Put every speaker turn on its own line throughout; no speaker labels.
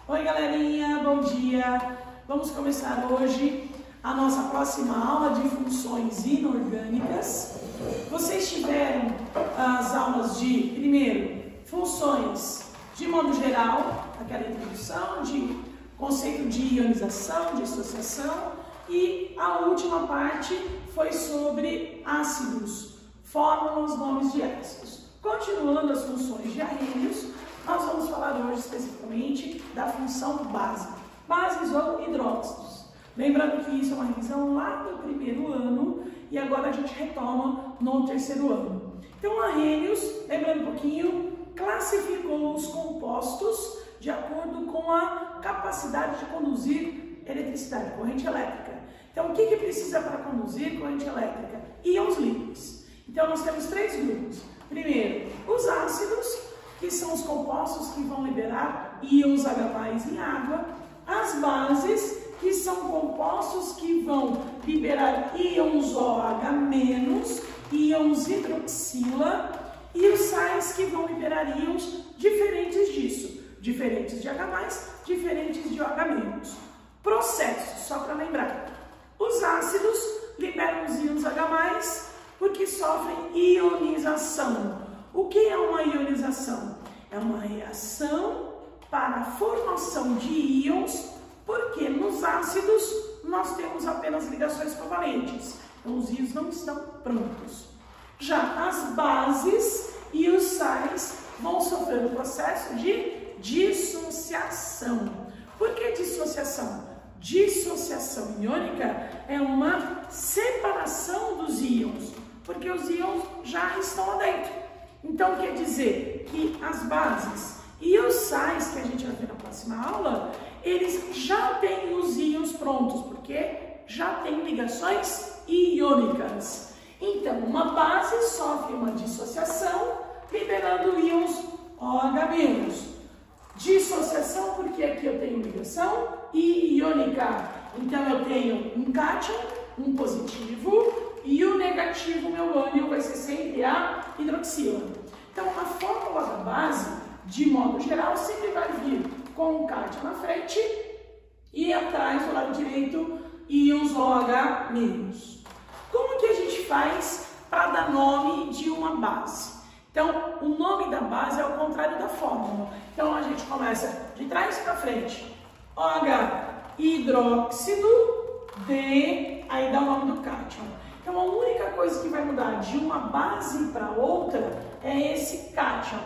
Oi galerinha, bom dia! Vamos começar hoje a nossa próxima aula de funções inorgânicas. Vocês tiveram as aulas de, primeiro, funções de modo geral, aquela introdução de conceito de ionização, de dissociação, e a última parte foi sobre ácidos, fórmulas, nomes de ácidos. Continuando as funções de Arrhenius, nós vamos falar hoje especificamente da função base, bases ou hidróxidos. Lembrando que isso é uma revisão lá do primeiro ano e agora a gente retoma no terceiro ano. Então, Arrhenius, lembrando um pouquinho, classificou os compostos de acordo com a capacidade de conduzir eletricidade, corrente elétrica. Então, o que precisa para conduzir corrente elétrica? Íons livres. Então, nós temos três grupos. Primeiro, os ácidos, que são os compostos que vão liberar íons H+ em água. As bases, que são compostos que vão liberar íons OH-, íons hidroxila, e os sais que vão liberar íons diferentes disso, diferentes de H+, diferentes de OH-. Processo, só para lembrar. Os ácidos liberam os íons H+, porque sofrem ionização. O que é uma ionização? É uma reação para a formação de íons, porque nos ácidos nós temos apenas ligações covalentes, então os íons não estão prontos. Já as bases e os sais vão sofrer o processo de dissociação. Por que dissociação? Dissociação iônica é uma separação dos íons, porque os íons já estão lá dentro. Então quer dizer que as bases e os sais, que a gente vai ver na próxima aula, eles já têm os íons prontos, porque já tem ligações iônicas. Então, uma base sofre uma dissociação, liberando íons OH-. Dissociação porque aqui eu tenho ligação iônica. Então, eu tenho um cátion, um positivo, e o negativo, meu ânion, vai ser sempre a hidroxila. Então, a fórmula da base, de modo geral, sempre vai vir com o cátion na frente e atrás, do lado direito, íons OH-. Como que a gente faz para dar nome de uma base? Então, o nome da base é o contrário da fórmula. Então, a gente começa de trás para frente. OH hidróxido, D, aí dá o nome do cátion. Então, a única coisa que vai mudar de uma base para outra é esse cátion,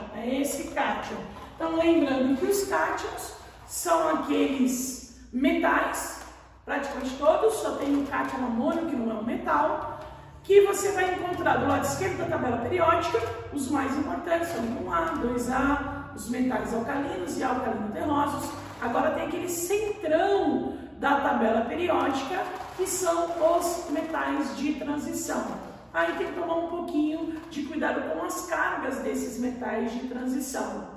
Então, lembrando que os cátions são aqueles metais, praticamente todos, só tem o cátion amônio, que não é um metal, que você vai encontrar do lado esquerdo da tabela periódica. Os mais importantes são 1A, 2A, os metais alcalinos e alcalino-terrosos. Agora tem aquele centrão da tabela periódica, que são os metais de transição. Aí tem que tomar um pouquinho de cuidado com as cargas desses metais de transição.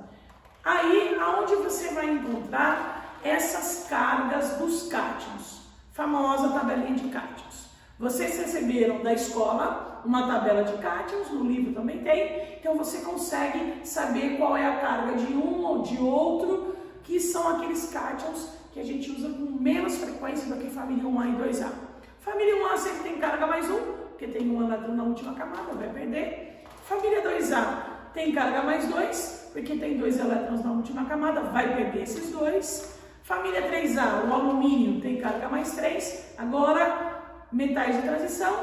Aí, aonde você vai encontrar essas cargas dos cátions? Famosa tabelinha de cátions. Vocês receberam da escola uma tabela de cátions, no livro também tem, então você consegue saber qual é a carga de um ou de outro, que são aqueles cátions que a gente usa com menos frequência do que família 1A e 2A. Família 1A sempre tem carga mais 1, porque tem um elétron na última camada, vai perder. Família 2A tem carga mais 2, porque tem 2 elétrons na última camada, vai perder esses 2. Família 3A, o alumínio, tem carga mais 3. Agora, metais de transição,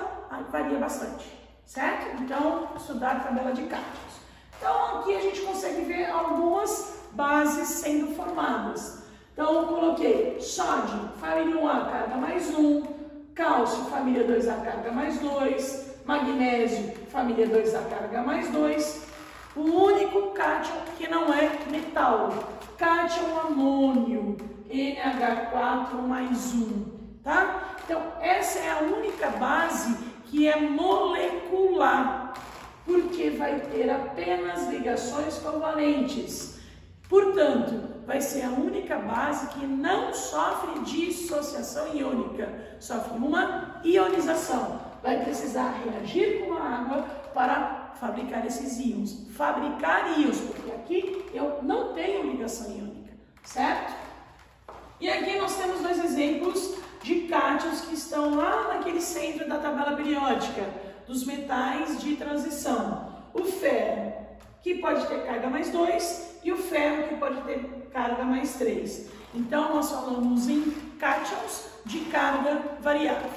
varia bastante, certo? Então, estudar a tabela de cátions. Então, aqui a gente consegue ver algumas bases sendo formadas. Então, eu coloquei sódio, família 1A, carga mais 1, cálcio, família 2A, carga mais 2, magnésio, família 2A, carga mais 2. O único cátion que não é metal, cátion amônio, NH4 mais 1, tá? Então, essa é a única base que é molecular, porque vai ter apenas ligações covalentes. Portanto, vai ser a única base que não sofre dissociação iônica, sofre uma ionização. Vai precisar reagir com a água para fabricar esses íons. Fabricar íons, porque aqui eu não tenho ligação iônica, certo? E aqui nós temos dois exemplos de cátions que estão lá naquele centro da tabela periódica dos metais de transição. O ferro, que pode ter carga mais 2, e o ferro, que pode ter carga mais 3. Então, nós falamos em cátions de carga variável.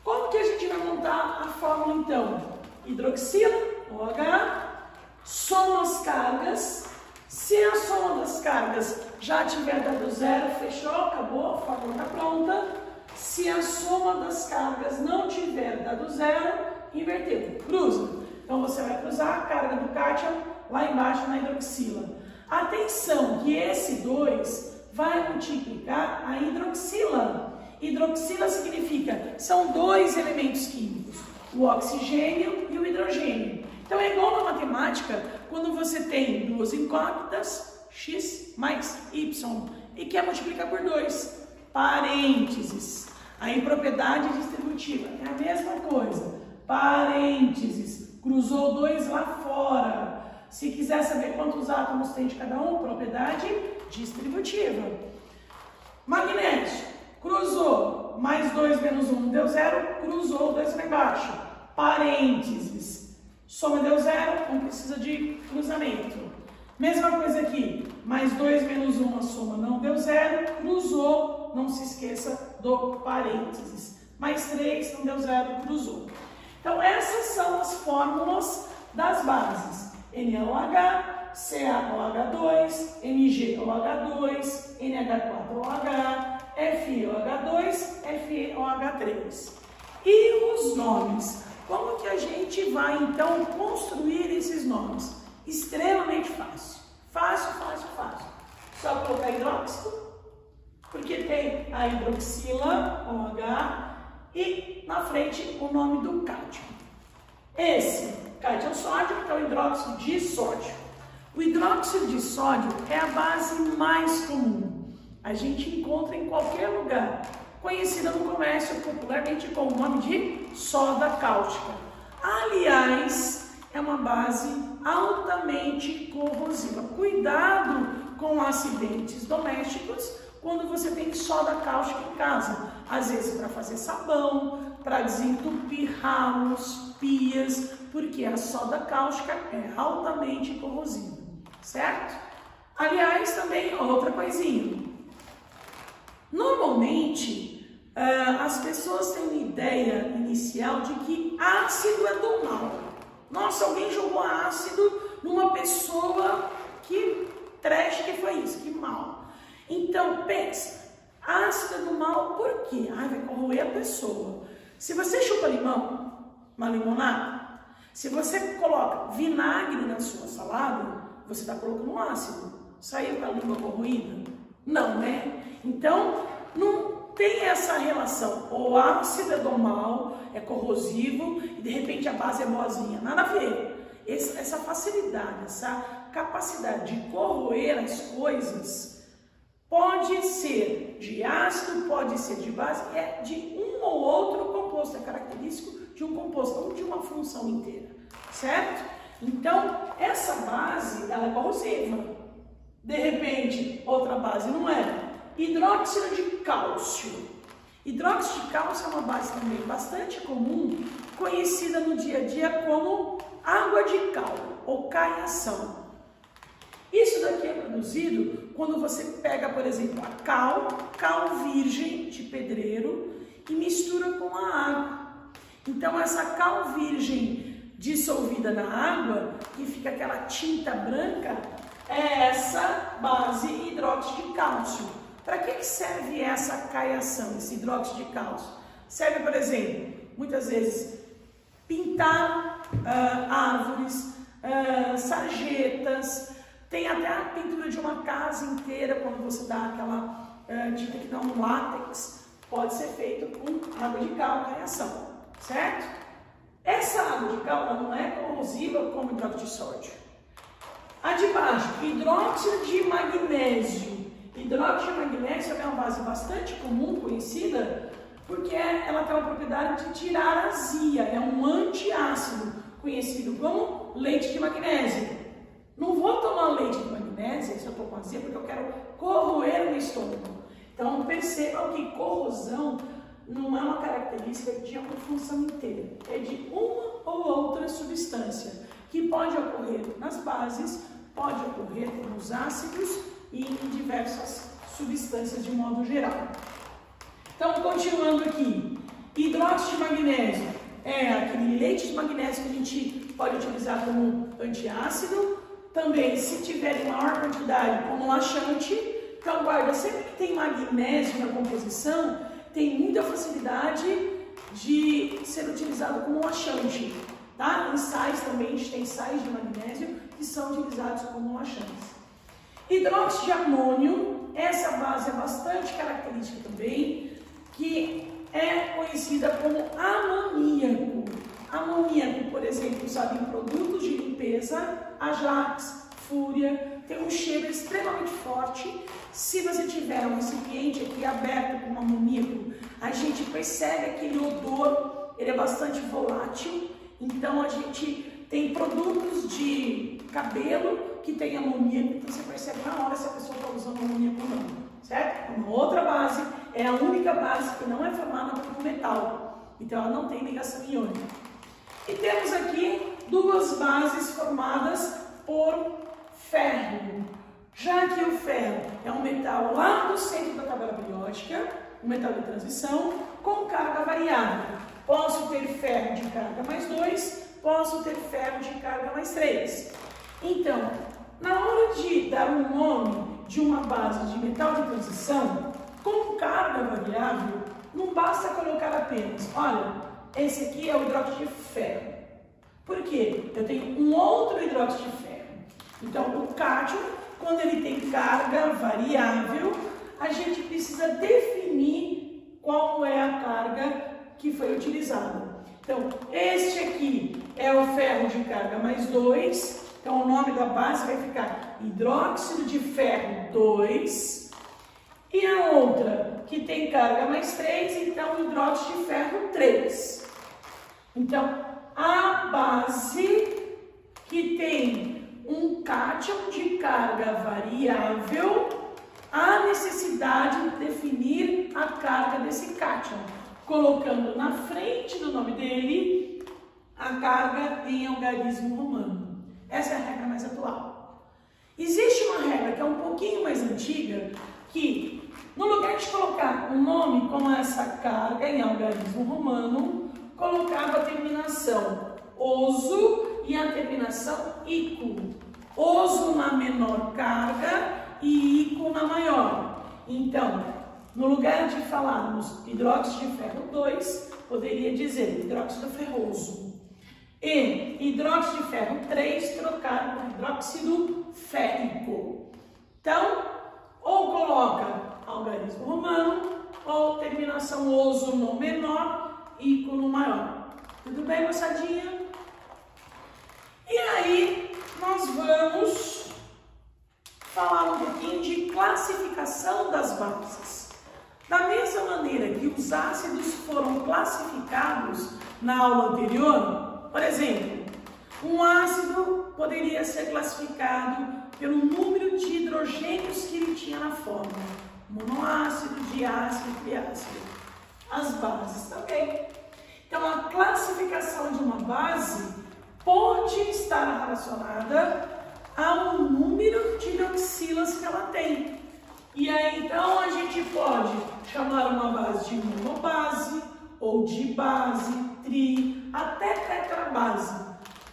Como que a gente vai montar a fórmula, então? Hidroxila, OH, soma as cargas. Se a soma das cargas já tiver dado zero, fechou, acabou, a fórmula está pronta. Se a soma das cargas não tiver dado zero, inverteu, cruza. Então, você vai cruzar a carga do cátion lá embaixo na hidroxila. Atenção que esse 2 vai multiplicar a hidroxila. Hidroxila significa, são dois elementos químicos, o oxigênio e o hidrogênio. Então, é igual na matemática, quando você tem duas incógnitas, x mais y, e quer multiplicar por 2, parênteses. Aí, propriedade distributiva, é a mesma coisa, parênteses, cruzou 2 lá fora. Se quiser saber quantos átomos tem de cada um, propriedade distributiva. Magnésio, cruzou, mais 2 menos 1 deu 0, cruzou 2 lá embaixo, parênteses. Soma deu 0, não precisa de cruzamento. Mesma coisa aqui, mais 2 menos 1, a soma não deu 0, cruzou, não se esqueça do parênteses. Mais 3, não deu 0, cruzou. Então, essas são as fórmulas das bases. NaOH, CaOH2, MgOH2, NH4OH, FeOH2, FeOH3. E os nomes? Como que a gente vai, então, construir esses nomes? Extremamente fácil. Fácil, fácil, fácil. Só colocar hidróxido, porque tem a hidroxila, OH, e na frente o nome do cátion. Esse cátion sódio, então hidróxido de sódio. O hidróxido de sódio é a base mais comum. A gente encontra em qualquer lugar. Conhecida no comércio popularmente com o nome de soda cáustica. Aliás, é uma base altamente corrosiva. Cuidado com acidentes domésticos quando você tem soda cáustica em casa. Às vezes para fazer sabão, para desentupir ralos, pias, porque a soda cáustica é altamente corrosiva, certo? Aliás, também outra coisinha. Normalmente, as pessoas têm uma ideia inicial de que ácido é do mal. Nossa, alguém jogou ácido numa pessoa, que trash que foi isso, que mal. Então, pensa, ácido é do mal por quê? Vai corroer a pessoa. Se você chupa limão, uma limonada, se você coloca vinagre na sua salada, você está colocando ácido. Saiu com a língua corroída? Não, né? Então, não tem essa relação. O ácido é do mal, é corrosivo e de repente a base é boazinha. Nada a ver. Essa facilidade, essa capacidade de corroer as coisas pode ser de ácido, pode ser de base, é de um ou outro composto, é característico de um composto ou de uma função inteira, certo? Então, essa base, ela é corrosiva. De repente, outra base não é. Hidróxido de cálcio. Hidróxido de cálcio é uma base também bastante comum, conhecida no dia a dia como água de cal ou caiação. Isso daqui é produzido quando você pega, por exemplo, a cal virgem de pedreiro e mistura com a água. Então, essa cal virgem dissolvida na água, que fica aquela tinta branca, é essa base hidróxido de cálcio. Para que serve essa caiação, esse hidróxido de cálcio? Serve, por exemplo, muitas vezes pintar árvores, sarjetas, tem até a pintura de uma casa inteira, quando você dá aquela tinta que dá um látex, pode ser feito com água de cal, caiação, certo? Essa água de cal não é corrosiva como hidróxido de sódio. A de baixo, hidróxido de magnésio. Hidróxido de magnésio é uma base bastante comum, conhecida, porque ela tem a propriedade de tirar a azia, é um antiácido, conhecido como leite de magnésio. Não vou tomar leite de magnésio se eu estou com azia, porque eu quero corroer o estômago. Então, percebam que corrosão não é uma característica de uma função inteira, é de uma ou outra substância, que pode ocorrer nas bases, pode ocorrer nos ácidos e em diversas substâncias de modo geral. Então, continuando aqui, hidróxido de magnésio é aquele leite de magnésio que a gente pode utilizar como antiácido, também se tiver em maior quantidade como laxante. Então, guarda, sempre que tem magnésio na composição, tem muita facilidade de ser utilizado como laxante, tá? Em sais também, a gente tem sais de magnésio que são utilizados como laxantes. Hidróxido de amônio, essa base é bastante característica também, que é conhecida como amoníaco. Amoníaco, por exemplo, usado em produtos de limpeza, Ajax, Fúria, tem um cheiro extremamente forte. Se você tiver um recipiente aqui aberto com amoníaco, a gente percebe aquele odor, ele é bastante volátil. Então a gente tem produtos de cabelo que tem amoníaco, então você percebe na hora se a pessoa está usando amoníaco ou não, certo? Uma outra base é a única base que não é formada por metal, então ela não tem ligação iônica. E temos aqui duas bases formadas por ferro. Já que o ferro é um metal lá no centro da tabela periódica, um metal de transição, com carga variável. Posso ter ferro de carga mais 2, posso ter ferro de carga mais 3. Então, na hora de dar um nome de uma base de metal de transição, com carga variável, não basta colocar apenas, olha, esse aqui é o hidróxido de ferro. Por quê? Eu tenho um outro hidróxido de ferro. Então, o cátio, quando ele tem carga variável, a gente precisa definir qual é a carga que foi utilizada. Então, este aqui é o ferro de carga mais 2, então o nome da base vai ficar hidróxido de ferro 2, e a outra que tem carga mais 3, então hidróxido de ferro 3. Então, a base que tem um cátion de carga variável, há necessidade de definir a carga desse cátion, colocando na frente do nome dele a carga em algarismo romano. Essa é a regra mais atual. Existe uma regra que é um pouquinho mais antiga, que no lugar de colocar um nome com essa carga em algarismo romano, colocava a terminação oso e a terminação ico. Oso na menor carga e ico na maior. Então, no lugar de falarmos hidróxido de ferro 2, poderia dizer hidróxido ferroso. E hidróxido de ferro 3 trocar por hidróxido férrico. Então, ou coloca algarismo romano, ou terminação oso no menor, ico no maior. Tudo bem, moçadinha? E aí, nós vamos falar um pouquinho de classificação das bases. Da mesma maneira que os ácidos foram classificados na aula anterior, por exemplo, um ácido poderia ser classificado pelo número de hidrogênios que ele tinha na fórmula. Monoácido, diácido, triácido. As bases também. Então, a classificação de uma base pode estar relacionada ao número de hidroxilas que ela tem. E aí, então, a gente pode chamar uma base de monobase, ou de base, tri, até tetrabase.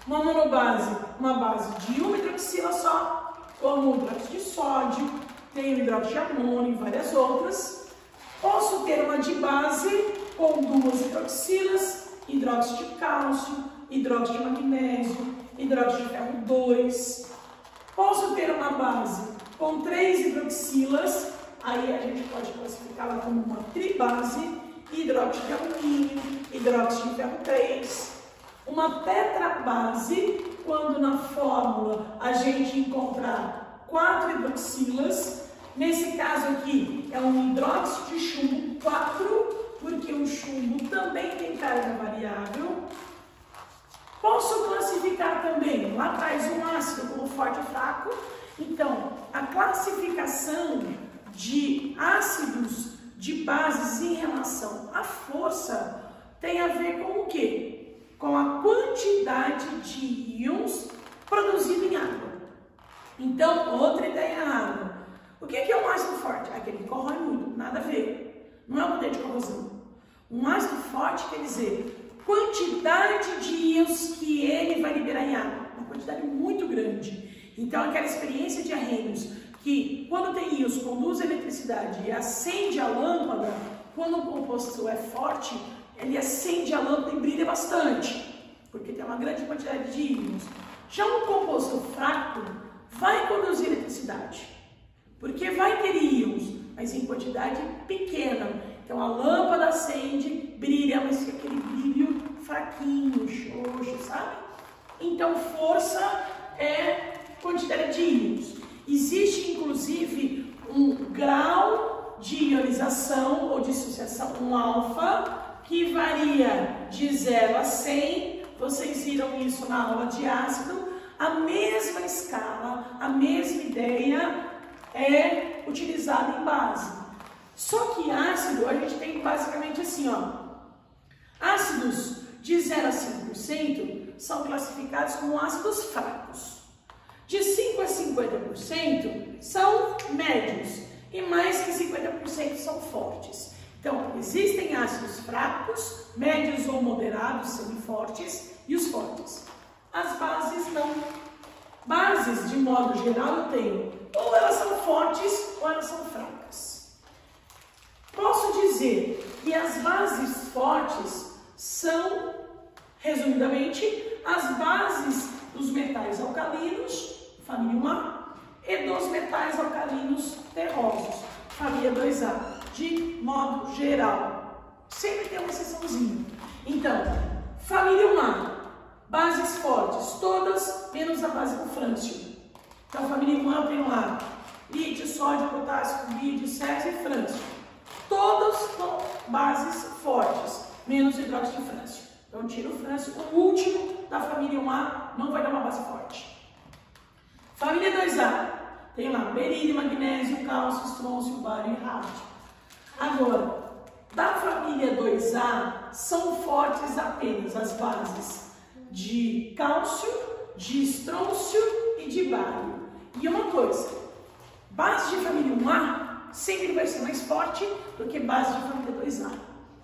Uma monobase, uma base de uma hidroxila só, como o hidróxido de sódio, tem o hidróxido de amônio e várias outras. Posso ter uma dibase com duas hidroxilas, hidróxido de cálcio, hidróxido de magnésio, hidróxido de ferro 2. Posso ter uma base com 3 hidroxilas, aí a gente pode classificá-la como uma tribase, hidróxido de alumínio, hidróxido de ferro 3. Uma tetrabase, quando na fórmula a gente encontrar 4 hidroxilas, nesse caso aqui é um hidróxido de chumbo 4, porque o chumbo também tem carga variável. Posso classificar também, lá atrás, um ácido como forte e fraco. Então, a classificação de ácidos de bases em relação à força tem a ver com o quê? Com a quantidade de íons produzido em água. Então, outra ideia é a água. O que é um ácido forte? Aquele que corrói muito, nada a ver. Não é o poder de corrosão. Um ácido forte quer dizer quantidade de íons que ele vai liberar em água. Uma quantidade muito grande. Então, aquela experiência de Arrhenius, que quando tem íons conduz a eletricidade e acende a lâmpada, quando o composto é forte, ele acende a lâmpada e brilha bastante, porque tem uma grande quantidade de íons. Já um composto fraco vai conduzir eletricidade, porque vai ter íons, mas em quantidade pequena. Então a lâmpada acende, brilha, mas fica aquele brilho fraquinho, xoxo, sabe? Então força é quantidade de íons. Existe inclusive um grau de ionização ou dissociação, um alfa, que varia de 0 a 100, vocês viram isso na aula de ácido, a mesma escala, a mesma ideia é utilizada em base. Só que ácido, a gente tem basicamente assim, ó, ácidos de 0 a 5% são classificados como ácidos fracos. De 5 a 50% são médios e mais que 50% são fortes. Então, existem ácidos fracos, médios ou moderados, semifortes, e os fortes. As bases não. Bases, de modo geral, eu tenho ou elas são fortes ou elas são fracas. Posso dizer que as bases fortes são, resumidamente, as bases dos metais alcalinos, família 1A, e dos metais alcalinos terrosos, família 2A. De modo geral, sempre tem uma exceçãozinha. Então, família 1A, bases fortes, todas menos a base do frâncio. Então, família 1A eu tenho lá lítio, sódio, potássio, bídio, césio e frâncio. Todas com bases fortes, menos hidróxido de frâncio. Então, tiro o frâncio, o último da família 1A não vai dar uma base forte. Família 2A, tem lá berílio, magnésio, cálcio, estrôncio, bário e rádio. Agora, da família 2A, são fortes apenas as bases de cálcio, de estrôncio e de bário. E uma coisa, base de família 1A sempre vai ser mais forte do que base de família 2A.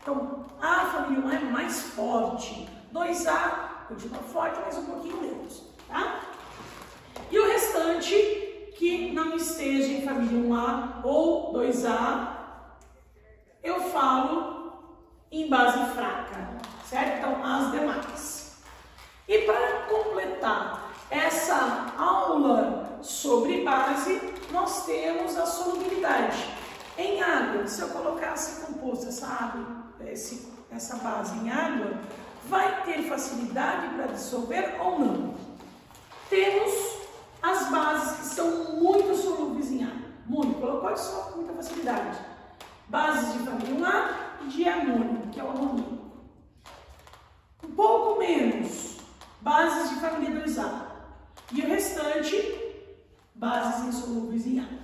Então, a família 1A é mais forte, 2A continua forte, mas um pouquinho menos, tá? E o restante, que não esteja em família 1A ou 2A, eu falo em base fraca, certo? Então, as demais. E para completar essa aula sobre base, nós temos a solubilidade. Em água, se eu colocar esse composto, essa base em água, vai ter facilidade para dissolver ou não? Temos as bases que são muito solúveis em água. Muito, colocou e dissolve com muita facilidade. Bases de família 1A e de amônio, que é o amoníaco. Um pouco menos, bases de família 2A. E o restante, bases insolúveis em água.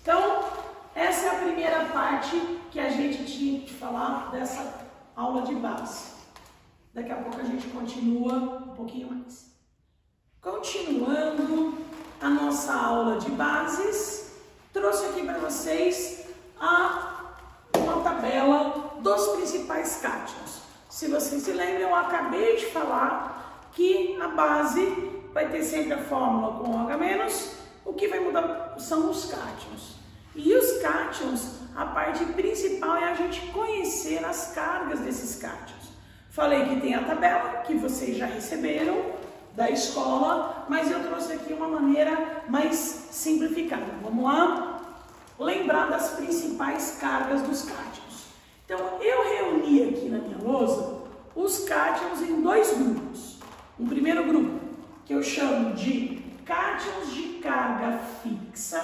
Então, essa é a primeira parte que a gente tinha que falar dessa aula de base. Daqui a pouco a gente continua um pouquinho mais. Continuando a nossa aula de bases, trouxe aqui para vocês uma tabela dos principais cátions. Se vocês se lembram, eu acabei de falar que a base vai ter sempre a fórmula com OH-, o que vai mudar são os cátions. E os cátions, a parte principal é a gente conhecer as cargas desses cátions. Falei que tem a tabela, que vocês já receberam da escola, mas eu trouxe aqui uma maneira mais simplificada. Vamos lá? Lembrar das principais cargas dos cátions. Então, eu reuni aqui na minha lousa os cátions em dois grupos. Um primeiro grupo, que eu chamo de cátions de carga fixa.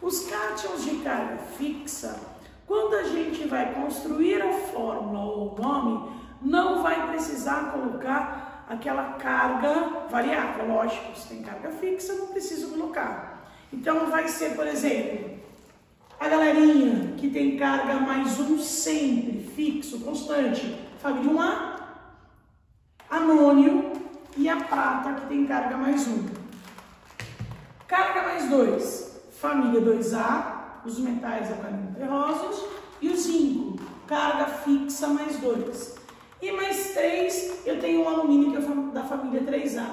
Os cátions de carga fixa, quando a gente vai construir a fórmula ou o nome, não vai precisar colocar aquela carga variável. Lógico, se tem carga fixa, não preciso colocar. Então, vai ser, por exemplo, a galerinha que tem carga mais 1 sempre, fixo, constante. Família 1A, amônio e a prata, que tem carga mais 1. Carga mais 2, família 2A, os metais alcalino terrosos, e o zinco, carga fixa mais 2. E mais 3, eu tenho o alumínio, que é da família 3A.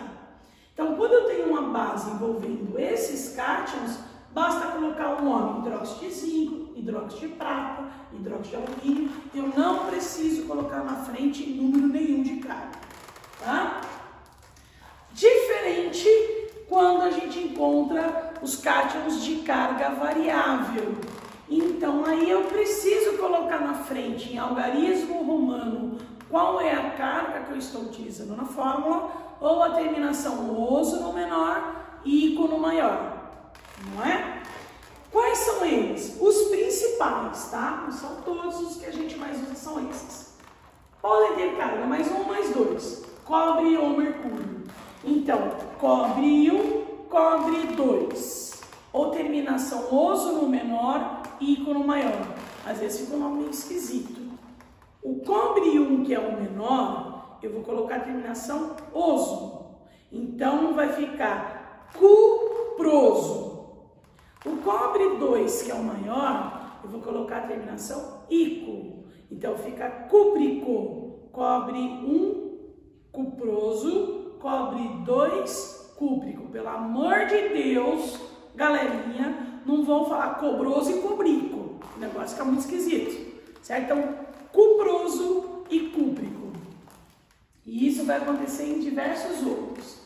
Então, quando eu tenho uma base envolvendo esses cátions, basta colocar o nome hidróxido de zinco, hidróxido de prata, hidróxido de alumínio. Eu não preciso colocar na frente número nenhum de carga, tá? Diferente quando a gente encontra os cátions de carga variável. Então, aí eu preciso colocar na frente, em algarismo romano, qual é a carga que eu estou utilizando na fórmula, ou a terminação oso no menor e ico no maior, não é? Quais são eles? Os principais, tá? Não são todos os que a gente mais usa, são esses. Podem ter carga mais 1, mais 2, cobre ou mercúrio. Então, cobre 1, cobre 2. Ou terminação oso no menor, ico no maior. Às vezes fica um nome meio esquisito. O cobre 1, que é o menor, eu vou colocar a terminação oso. Então, vai ficar cuproso. O cobre 2, que é o maior, eu vou colocar a terminação ico. Então, fica cúprico. Cobre 1, cuproso. Cobre 2, cúprico. Pelo amor de Deus, galerinha, não vão falar cobroso e cubrico. O negócio fica muito esquisito, certo? Então, cuproso e cúprico. E isso vai acontecer em diversos ouros.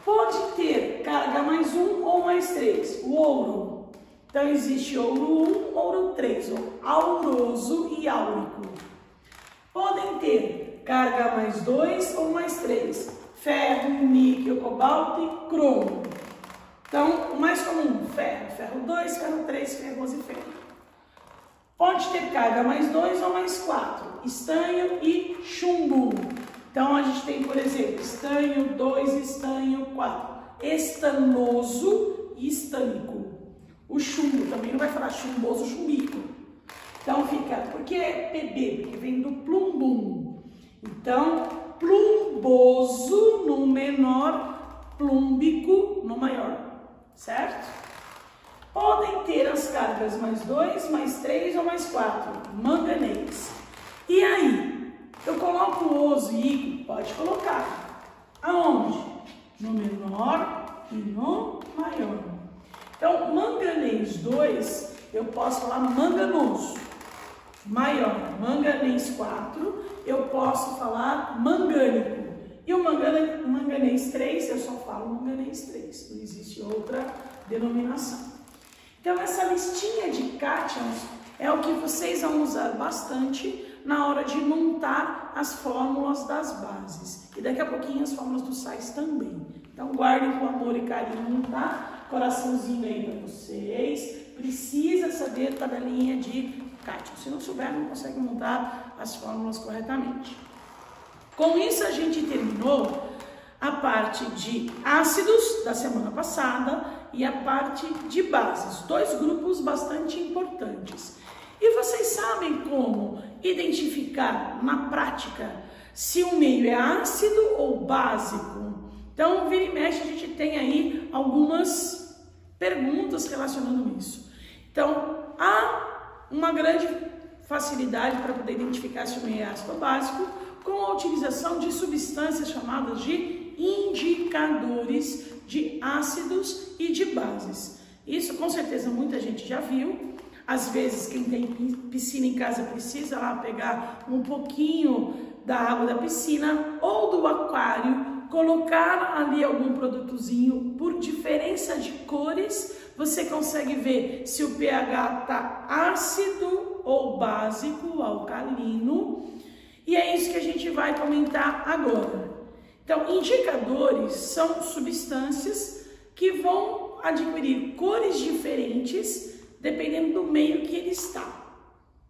Pode ter carga mais 1 ou mais 3. O ouro. Então, existe ouro 1, ouro 3, ou auroso e áurico. Podem ter carga mais 2 ou mais 3. Ferro, níquel, cobalto e cromo. Então, o mais comum, ferro. Ferro 2, ferro 3, ferro 11 e ferro. Pode ter carga mais 2 ou mais 4. Estanho e chumbo. Então, a gente tem, por exemplo, estanho 2, estanho 4. Estanoso e estânico. O chumbo, também não vai falar chumboso, chumbico. Então, fica, por que PB? Porque vem do plumbum. Então, plumboso no menor, plúmbico no maior, certo? Podem ter as cargas mais 2, mais 3 ou mais 4, manganês. E aí? Eu coloco o oso e ico? Pode colocar. Aonde? No menor e no maior. Então, manganês 2, eu posso falar manganoso. Maior, manganês 4, eu posso falar mangânico. E o manganês 3, eu só falo manganês 3. Não existe outra denominação. Então, essa listinha de cátions é o que vocês vão usar bastante na hora de montar as fórmulas das bases. E daqui a pouquinho as fórmulas dos sais também. Então, guardem com amor e carinho, tá? Coraçãozinho aí para vocês. Precisa saber a tabelinha de cátions. Se não souber, não consegue montar as fórmulas corretamente. Com isso, a gente terminou a parte de ácidos da semana passada e a parte de bases. Dois grupos bastante importantes. E vocês sabem como identificar na prática se o meio é ácido ou básico? Então, vira e mexe, a gente tem aí algumas perguntas relacionando isso. Então, há uma grande facilidade para poder identificar se o meio é ácido ou básico com a utilização de substâncias chamadas de indicadores de ácidos e de bases. Isso, com certeza, muita gente já viu. Às vezes, quem tem piscina em casa precisa lá pegar um pouquinho da água da piscina ou do aquário, colocar ali algum produtozinho. Por diferença de cores, você consegue ver se o pH está ácido ou básico, alcalino. E é isso que a gente vai comentar agora. Então, indicadores são substâncias que vão adquirir cores diferentes dependendo do meio que ele está.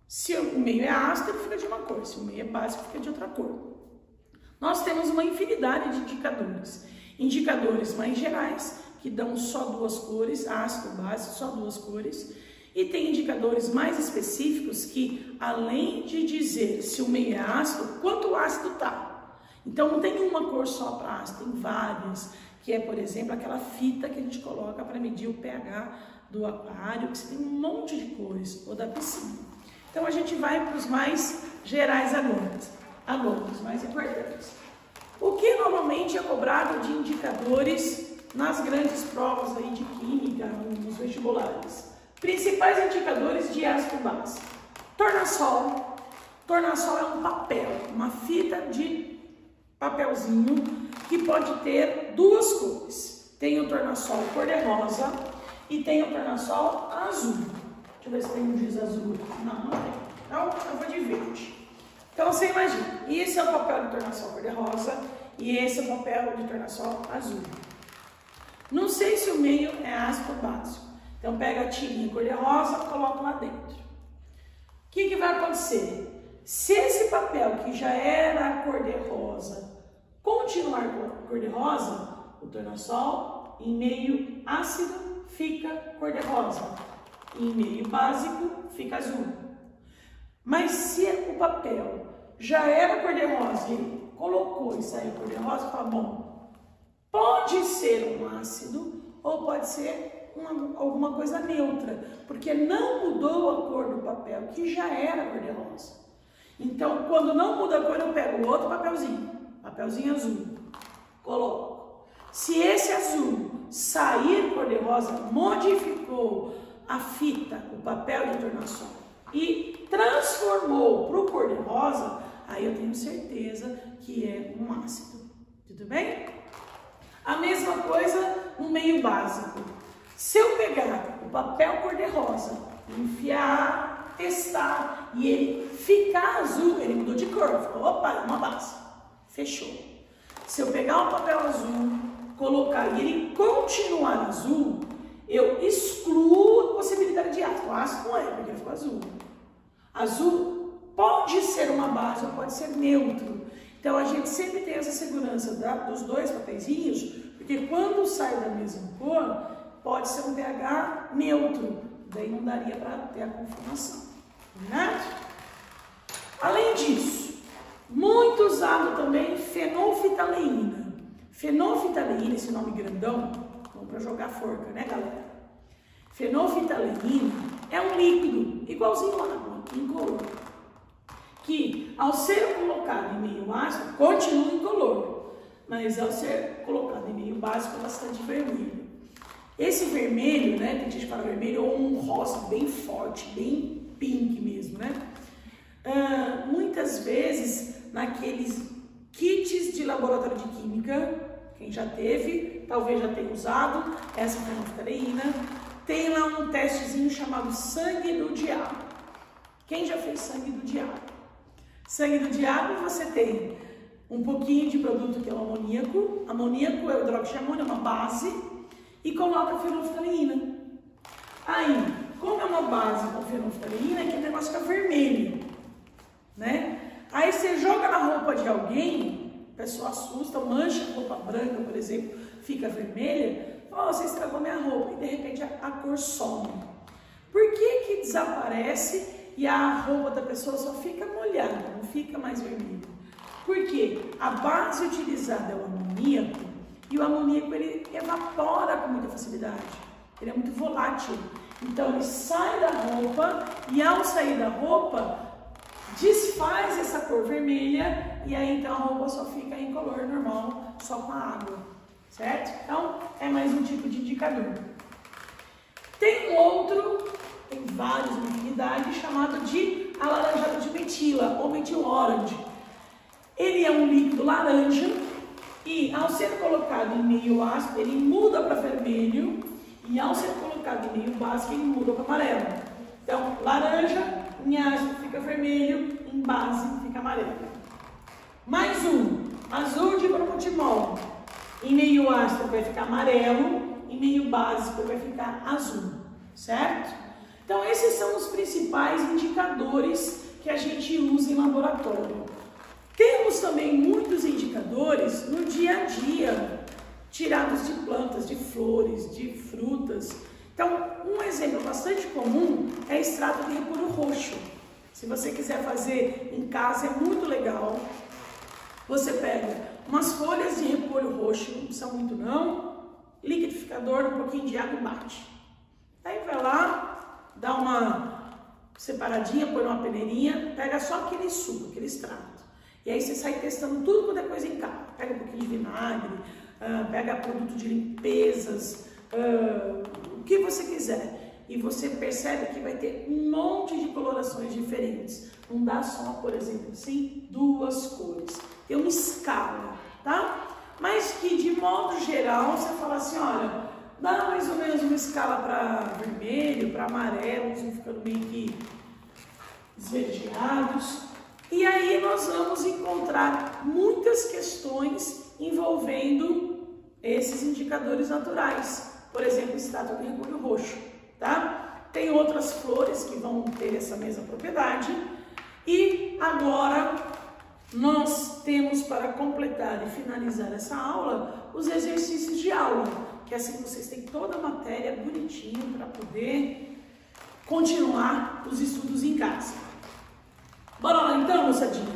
Se o meio é ácido, ele fica de uma cor. Se o meio é básico, fica de outra cor. Nós temos uma infinidade de indicadores. Indicadores mais gerais, que dão só duas cores, ácido, básico, só duas cores. E tem indicadores mais específicos que, além de dizer se o meio é ácido, quanto ácido está. Então não tem uma cor só para ácido, tem várias, que é, por exemplo, aquela fita que a gente coloca para medir o pH do aquário, que tem um monte de cores, ou da piscina. Então a gente vai para os mais gerais agora, os mais importantes. O que normalmente é cobrado de indicadores nas grandes provas aí de química, nos vestibulares? Principais indicadores de ácido base. Tornassol. Tornassol é um papel, uma fita de papelzinho que pode ter duas cores. Tem o tornassol cor-de-rosa e tem o tornassol azul. Deixa eu ver se tem um giz azul. Não tem. Então, eu vou de verde. Então, você imagina, esse é o papel de tornassol cor-de-rosa e esse é o papel de tornassol azul. Não sei se o meio é ácido ou básico. Então, pega a tirinha cor-de-rosa e coloca lá dentro. O que vai acontecer? Se esse papel, que já era cor-de-rosa, continuar cor-de-rosa, o tornassol em meio ácido fica cor-de-rosa, em meio básico fica azul. Mas se o papel já era cor-de-rosa e ele colocou e saiu cor-de-rosa, fala, bom, pode ser um ácido ou pode ser alguma coisa neutra, porque não mudou a cor do papel, que já era cor-de-rosa. Então, quando não muda a cor, eu pego outro papelzinho azul, coloco. Se esse azul sair cor-de-rosa, modificou a fita, o papel de tornassol, e transformou para o cor-de-rosa, aí eu tenho certeza que é um ácido. Tudo bem? A mesma coisa no meio básico. Se eu pegar o papel cor-de-rosa, enfiar, testar e ele ficar azul, ele mudou de cor, falou, opa, é uma base. Fechou. Se eu pegar um papel azul, colocar e ele continuar azul, eu excluo a possibilidade de ácido. O ácido não é, porque ele ficou azul. Azul pode ser uma base ou pode ser neutro. Então a gente sempre tem essa segurança dos dois papeizinhos, porque quando sai da mesma cor, pode ser um pH neutro. Daí não daria para ter a conformação. Né? Além disso, muito usado também fenolftaleína. Fenolftaleína, esse nome grandão, vamos para jogar forca, né, galera? Fenolftaleína é um líquido igualzinho à água, incolor, que ao ser colocado em meio ácido, continua incolor, mas ao ser colocado em meio básico, é bastante vermelho. Esse vermelho, né, tem gente que fala vermelho ou um rosa bem forte, bem pink mesmo, né? Muitas vezes, naqueles kits de laboratório de química, quem já teve, talvez já tenha usado essa fenolftaleína, tem lá um testezinho chamado sangue do diabo. Quem já fez sangue do diabo? Sangue do diabo você tem um pouquinho de produto que é o amoníaco. Amoníaco é o hidróxido de amônio, é uma base, e coloca a fenolftaleína. Aí, como é uma base com fenolftaleína, aquele negócio fica vermelho, né? Aí você joga na roupa de alguém, a pessoa assusta, mancha a roupa branca, por exemplo, fica vermelha, fala, você estragou minha roupa, e de repente a cor some. Por que desaparece e a roupa da pessoa só fica molhada, não fica mais vermelha? Porque a base utilizada é o amoníaco, e o amoníaco ele evapora com muita facilidade, ele é muito volátil. Então ele sai da roupa e ao sair da roupa desfaz essa cor vermelha e aí então a roupa só fica em color normal, só com a água, certo? Então é mais um tipo de indicador. Tem outro, tem vários, uma infinidade, chamado de alaranjado de metila ou metil orange. Ele é um líquido laranja e ao ser colocado em meio ácido ele muda para vermelho e ao ser colocado em meio básico ele muda para amarelo. Então laranja em ácido fica vermelho, em base fica amarelo. Mais um, azul de bromotimol. Em meio ácido vai ficar amarelo, em meio básico vai ficar azul, certo? Então esses são os principais indicadores que a gente usa em laboratório. Temos também muitos indicadores no dia a dia, tirados de plantas, de flores, de frutas, Então, um exemplo bastante comum é extrato de repolho roxo. Se você quiser fazer em casa, é muito legal. Você pega umas folhas de repolho roxo, não precisa muito não, liquidificador, um pouquinho de água e bate. Aí vai lá, dá uma separadinha, põe numa peneirinha, pega só aquele suco, aquele extrato. E aí você sai testando tudo quanto é coisa em casa. Pega um pouquinho de vinagre, pega produto de limpezas, o que você quiser. E você percebe que vai ter um monte de colorações diferentes. Não dá só, por exemplo, assim, 2 cores. Tem uma escala, tá? Mas que de modo geral você fala assim, olha, dá mais ou menos uma escala para vermelho, para amarelo, eles vão ficando meio que esverdeados. E aí nós vamos encontrar muitas questões envolvendo esses indicadores naturais. Por exemplo, extrato de repolho roxo, tá? Tem outras flores que vão ter essa mesma propriedade. E agora nós temos para completar e finalizar essa aula os exercícios de aula, que assim vocês têm toda a matéria bonitinho para poder continuar os estudos em casa. Bora lá então, moçadinha?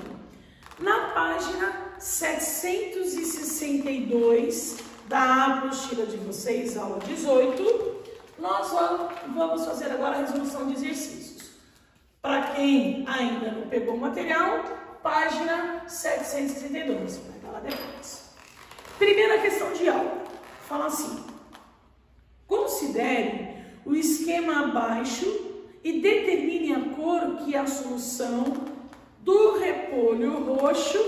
Na página 762 da apostila de vocês, aula 18, nós vamos fazer agora a resolução de exercícios. Para quem ainda não pegou o material, página 762, pega lá depois. Primeira questão de aula, fala assim: considere o esquema abaixo e determine a cor que a solução do repolho roxo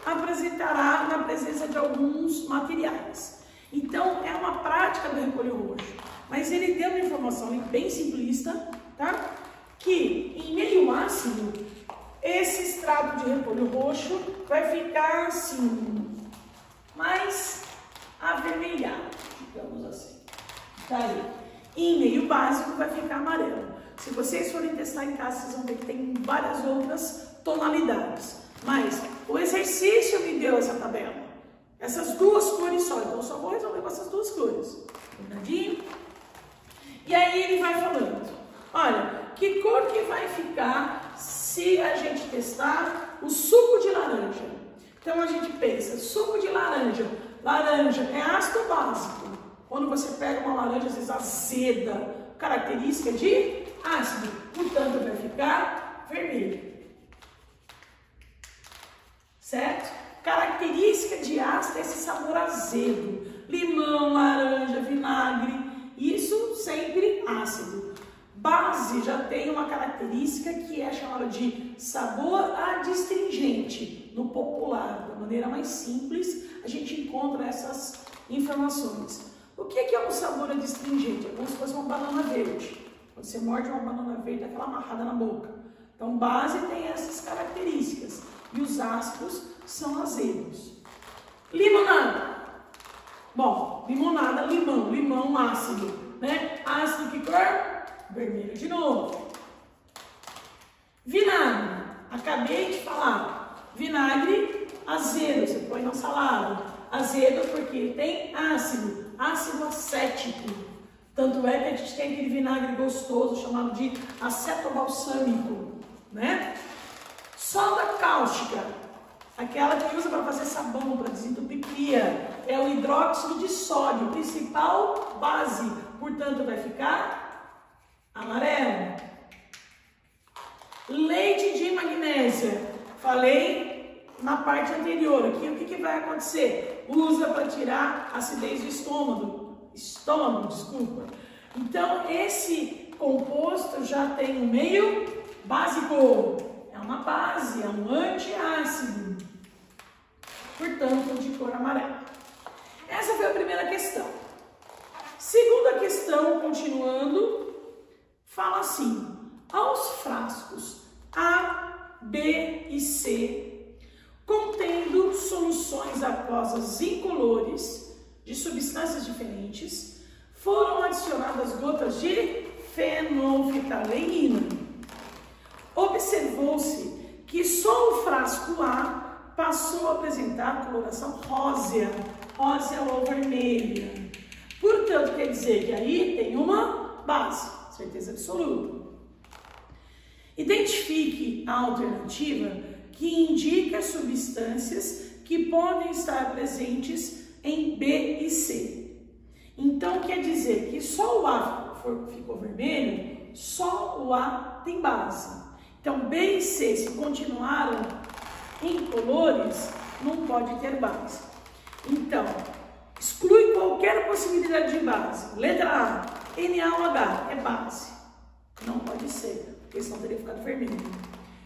apresentará na presença de alguns materiais. Então, é uma prática do repolho roxo, mas ele deu uma informação bem simplista, tá? Que em meio ácido, esse extrato de repolho roxo vai ficar assim, mais avermelhado, digamos assim. Tá aí. Em meio básico vai ficar amarelo. Se vocês forem testar em casa, vocês vão ver que tem várias outras tonalidades. Mas o exercício me deu essa tabela. Essas 2 cores só. Então eu só vou resolver com essas 2 cores. Combinadinho? E aí ele vai falando. Olha, que cor que vai ficar se a gente testar o suco de laranja? Então a gente pensa, suco de laranja. Laranja é ácido ou básico? Quando você pega uma laranja, às vezes azeda, característica de ácido, portanto vai ficar vermelho. Certo? Característica de ácido é esse sabor azedo. Limão, laranja, vinagre, isso sempre ácido. Base já tem uma característica que é chamada de sabor adstringente. No popular, da maneira mais simples, a gente encontra essas informações. O que é um sabor adstringente? É como se fosse uma banana verde. Quando você morde uma banana verde, é aquela amarrada na boca. Então, base tem essas características. E os ácidos são azedos. Limonada. Bom, limonada, limão. Limão ácido, né? Ácido que cor? Vermelho de novo. Vinagre. Acabei de falar. Vinagre azedo. Você põe na salada. Azedo porque ele tem ácido. Ácido acético. Tanto é que a gente tem aquele vinagre gostoso chamado de acetobalsâmico, né? Soda cáustica, aquela que usa para fazer sabão, para desentupir pia, é o hidróxido de sódio, principal base, portanto vai ficar amarelo. Leite de magnésia, falei na parte anterior, aqui o que vai acontecer? Usa para tirar a acidez do estômago, desculpa. Então esse composto já tem um meio básico. É uma base, é um antiácido, portanto, de cor amarela. Essa foi a primeira questão. Segunda questão, continuando, fala assim: aos frascos A, B e C, contendo soluções aquosas incolores de substâncias diferentes, foram adicionadas gotas de fenolftaleína. Observou-se que só o frasco A passou a apresentar coloração rósea ou vermelha. Portanto, quer dizer que aí tem uma base, certeza absoluta. Identifique a alternativa que indica substâncias que podem estar presentes em B e C. Então, quer dizer que só o A ficou vermelho, só o A tem base. Então, B e C, se continuaram incolores, não pode ter base. Então, exclui qualquer possibilidade de base. Letra A, NaOH é base. Não pode ser, porque senão teria ficado vermelho.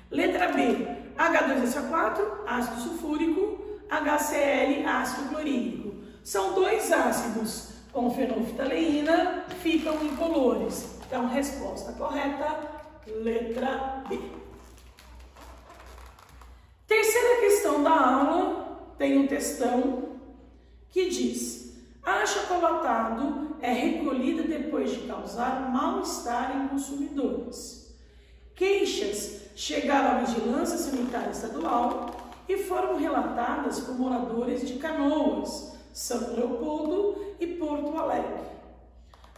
Letra B, H2SO4, ácido sulfúrico, HCl, ácido clorídrico. São dois ácidos com fenolftaleína, ficam incolores. Então, resposta correta, letra B. Terceira questão da aula, tem um textão que diz: achocolatado é recolhido depois de causar mal-estar em consumidores. Queixas chegaram à Vigilância Sanitária Estadual e foram relatadas por moradores de Canoas, São Leopoldo e Porto Alegre.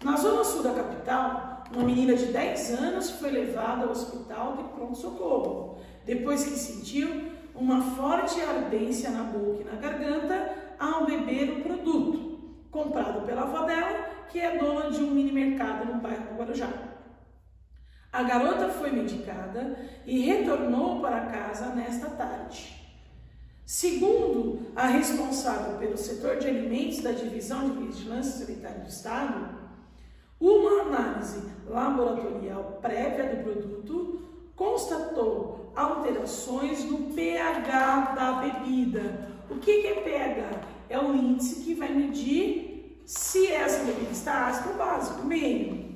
Na zona sul da capital, uma menina de 10 anos foi levada ao hospital de pronto-socorro, depois que sentiu uma forte ardência na boca e na garganta ao beber o produto, comprado pela avó dela, que é dona de um mini mercado no bairro do Guarujá. A garota foi medicada e retornou para casa nesta tarde. Segundo a responsável pelo setor de alimentos da Divisão de Vigilância Sanitária do Estado, uma análise laboratorial prévia do produto constatou alterações no pH da bebida. O que é pH? É o índice que vai medir se essa bebida está ácida ou básica, meio.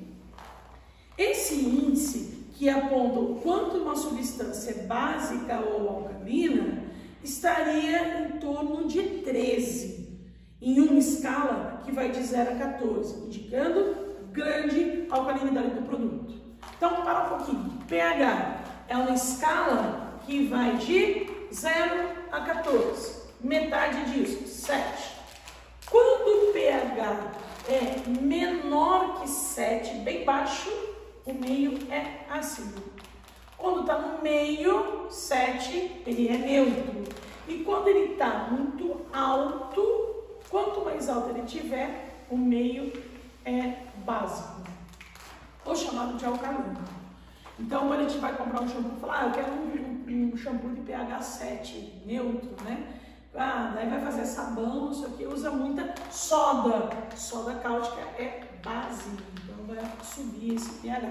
Esse índice, que aponta o quanto uma substância é básica ou alcalina, estaria em torno de 13, em uma escala que vai de 0 a 14, indicando grande alcalinidade do produto. Então, para um pouquinho. pH é uma escala que vai de 0 a 14, metade disso, 7. Quando o pH é menor que 7, bem baixo, o meio é ácido. Quando está no meio, 7, ele é neutro. E quando ele está muito alto, quanto mais alto ele tiver, o meio é básico, ou chamado de alcalino. Então, quando a gente vai comprar um shampoo, fala, eu quero um shampoo de pH 7, neutro, né? Daí vai fazer sabão, isso aqui, usa muita soda. Soda cáustica é base, então vai subir esse pH.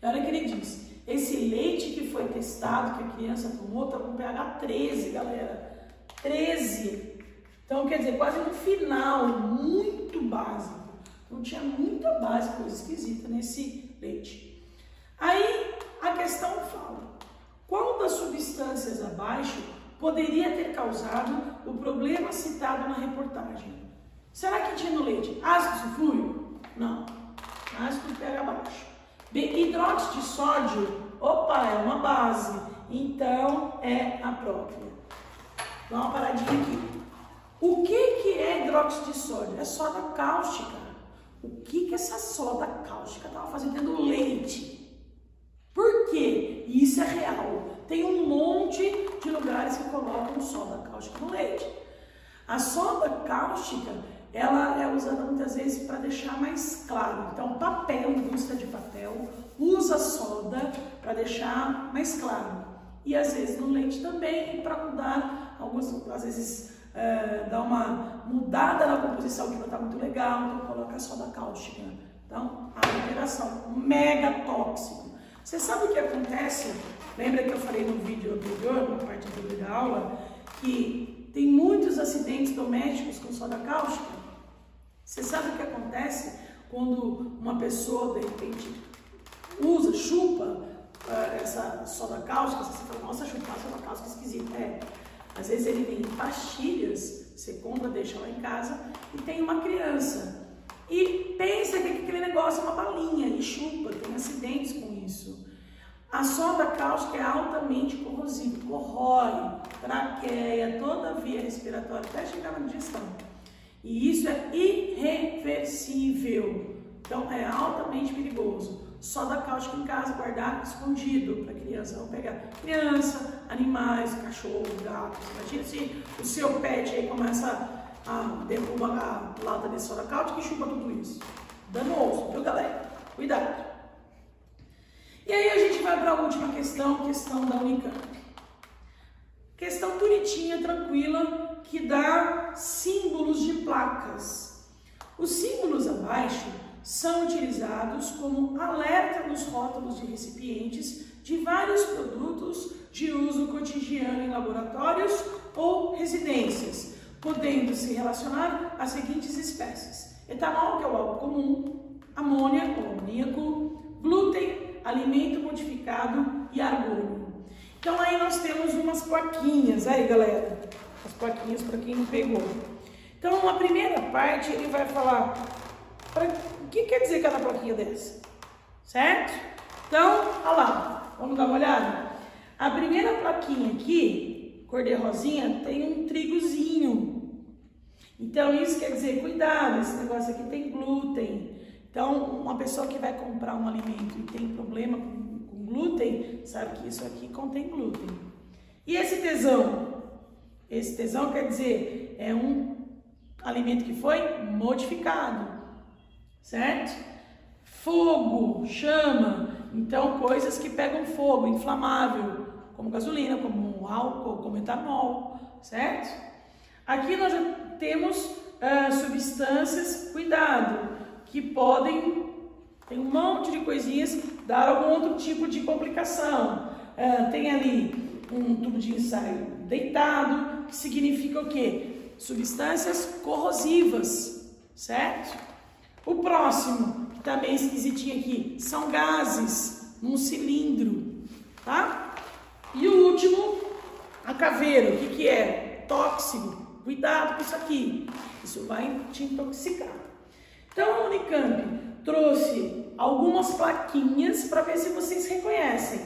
E olha que ele diz, esse leite que foi testado, que a criança tomou, está com pH 13, galera. 13. Então, quer dizer, quase no final, muito básico. Então, tinha muita base, coisa esquisita nesse leite. Aí, a questão fala, qual das substâncias abaixo poderia ter causado o problema citado na reportagem? Será que tinha no leite ácido sulfúrico? Não. Ácido pH baixo. B, hidróxido de sódio? Opa, é uma base. Então, é a própria. Dá uma paradinha aqui. O que é hidróxido de sódio? É soda cáustica. O que essa soda cáustica estava fazendo dentro do leite? Por quê? Isso é real. Tem um monte de lugares que colocam soda cáustica no leite. A soda cáustica, ela é usada muitas vezes para deixar mais claro. Então, papel, indústria de papel, usa soda para deixar mais claro. E às vezes no leite também, para mudar, às vezes dá uma mudada na composição que não está muito legal, então coloca a soda cáustica. Então, a alteração, mega tóxico. Você sabe o que acontece? Lembra que eu falei no vídeo anterior, na parte anterior da aula, que tem muitos acidentes domésticos com soda cáustica? Você sabe o que acontece quando uma pessoa, de repente, usa, chupa essa soda cáustica? Você fala, nossa, chupar soda cáustica é esquisito. Às vezes ele vem em pastilhas, você compra, deixa lá em casa, e tem uma criança. E pensa que aquele negócio é uma balinha, e chupa, tem acidentes com isso. A soda cáustica é altamente corrosiva, corrói, traqueia, toda a via respiratória, até chegar na digestão. E isso é irreversível. Então é altamente perigoso. Só dar cáustica em casa, guardar escondido para a criança não pegar. Criança, animais, cachorro, gato. Imagina se o seu pet aí começa a derrubar a lata de soda cáustica e chupa tudo isso. Danoso, viu, galera? Cuidado. E aí a gente vai para a última questão da Unicamp. Questão bonitinha, tranquila, que dá símbolos de placas. Os símbolos abaixo são utilizados como alerta nos rótulos de recipientes de vários produtos de uso cotidiano em laboratórios ou residências, podendo se relacionar às seguintes espécies: etanol, que é o álcool comum, amônia, ou amoníaco, glúten, alimento modificado e argônio. Então aí nós temos umas plaquinhas, aí galera, as plaquinhas para quem não pegou. Então a primeira parte ele vai falar o que quer dizer cada plaquinha dessa, certo? Então, olha lá, vamos dar uma olhada? A primeira plaquinha aqui, cor de rosinha, tem um trigozinho. Então isso quer dizer, cuidado, esse negócio aqui tem glúten. Então uma pessoa que vai comprar um alimento e tem problema com glúten, sabe que isso aqui contém glúten. E esse tesão? Esse tesão quer dizer, é um alimento que foi modificado, certo? Fogo, chama, então coisas que pegam fogo, inflamável, como gasolina, como álcool, como etanol, certo? Aqui nós já temos substâncias, cuidado, que podem, tem um monte de coisinhas, dar algum outro tipo de complicação. Tem ali um tubo de ensaio deitado, que significa o quê? Substâncias corrosivas, certo? O próximo, que também é esquisitinho aqui, são gases num cilindro, tá? E o último, a caveira, o que é? Tóxico, cuidado com isso aqui, isso vai te intoxicar. Então a Unicamp trouxe algumas plaquinhas para ver se vocês reconhecem.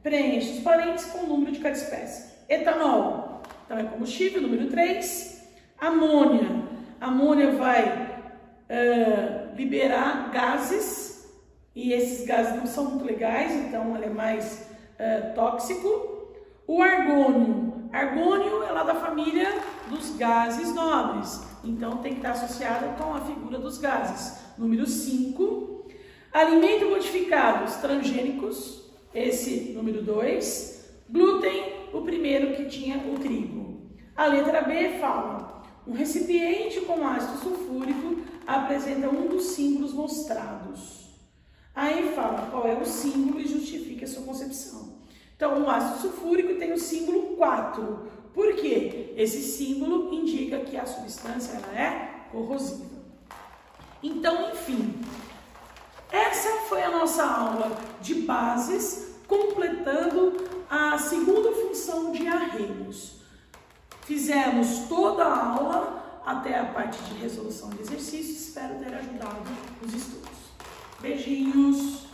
Preenche os parênteses com o número de cada espécie. Etanol, então é combustível, número 3. Amônia, amônia vai liberar gases, e esses gases não são muito legais, então ele é mais tóxico. O argônio, argônio é lá da família dos gases nobres, então tem que estar associada com a figura dos gases. Número 5. Alimento modificados transgênicos, esse número 2. Glúten, o primeiro que tinha o trigo. A letra B fala: um recipiente com ácido sulfúrico apresenta um dos símbolos mostrados. Aí fala qual é o símbolo e justifica a sua concepção. Então, o ácido sulfúrico tem o símbolo 4. Por quê? Esse símbolo indica que a substância ela é corrosiva. Então, enfim, essa foi a nossa aula de bases, completando a segunda função de arreios. Fizemos toda a aula até a parte de resolução de exercícios. Espero ter ajudado os estudos. Beijinhos!